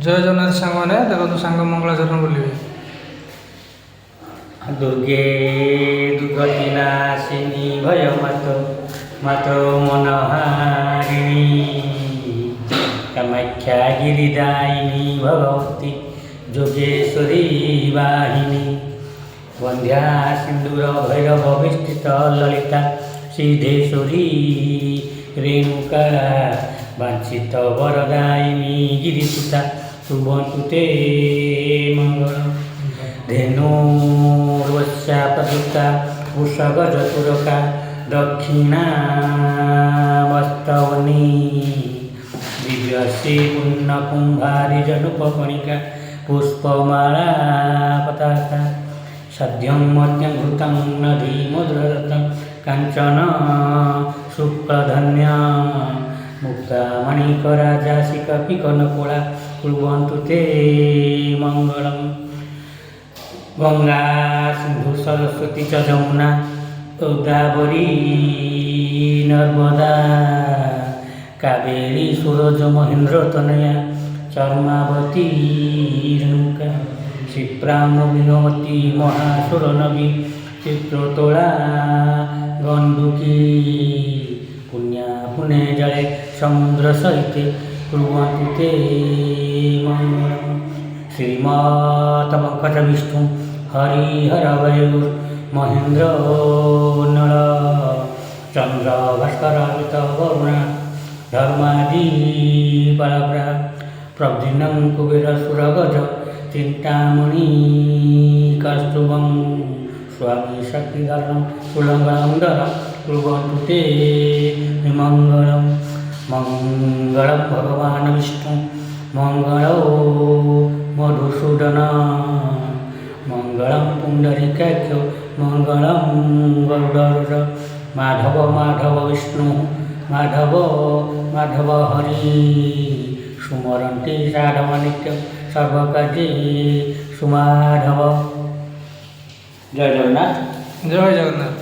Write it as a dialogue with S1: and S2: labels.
S1: ଜୟ ଜଗନ୍ନାଥ ସାଙ୍ଗମାନେ ଦେଖନ୍ତୁ ସାଙ୍ଗ ମଙ୍ଗଳାଚରଣ ବୋଲିବେ।
S2: ଦୁର୍ଗେ ଦୁର୍ଗତି ନାଶିନୀ ଭୟ ମାତ ମନହାରିଣୀ କାମାକ୍ଷା ଗିରିଦାୟିନୀ ଭଗବତୀ ଯୋଗେଶ୍ୱରୀ ବାହିନୀ ବନ୍ଧ୍ୟା ସିନ୍ଦୁର ଭୈରବ ବିଷ୍ଠିତ ଲଳିତା ସିଦ୍ଧେଶ୍ୱରୀ ରେଣୁକା ବାଞ୍ଛିତ ବରଦାୟିନୀ ଗିରିସୁତା ଶୁଭନ୍ତୁ te ମଙ୍ଗଳ ଧେନୁର୍ୱଶ୍ୟା ପ୍ରଦୁତା ବୃଷଗଜତୁରକା ଦକ୍ଷିଣାବସ୍ତବନୀ ଦିବ୍ୟଶ୍ରୀ ପୂର୍ଣ୍ଣ କୁମ୍ଭାରୀ ଜନୁପକଣିକା ପୁଷ୍ପମାଳା ପତାକା ସଦ୍ୟଂ ମଦ୍ୟଂ ଘୃତଂ ନଦୀ ମଧୁରରତ୍ନ କାଞ୍ଚନ ଶୁକ୍ଳଧନ୍ୟ ମୁକ୍ତାମଣିକରାଜାସି କପିକନକୁଳା କୁର୍ବନ୍ତୁ te ମଙ୍ଗଳମ୍ ଗଙ୍ଗା ସିନ୍ଧୁ ସରସ୍ୱତୀ ଚ ଯମୁନା ଗୋଦାବରୀ ନର୍ମଦା କାବେରୀ ସୁରଜ ମହେନ୍ଦ୍ର ତନୟା ଚର୍ମାବତୀ ରେଣୁକା क्षिप्रा विनोमती महासुर नवी चित्रोतोला गंडुकी पुण्या पुणे जले समुद्र सहिते कुर्वन्तु ते मंगलम् श्रीमत् पंकज विष्णु हरिहर वयुर महेन्द्र नल चंद्र भास्कर वरुणा धर्मादि पराग्रह प्रब्धिनं कुबेर सुरगज चिंतामणि कौस्तुभं स्वामी शक्तिधरं कुलंगलंदरं कुर्वन्तु ते मंगलम मंगलम भगवान विष्णु मंगलो मधुसूदन मंगलम पुंडरीकाक्ष मंगलम गरुडध्वज माधव माधव विष्णु माधव माधव हरि सुमरन्ति साधव नित्यं सर्वकार्ये सुमाधव। जय जगन्नाथ।
S1: जय जगन्नाथ।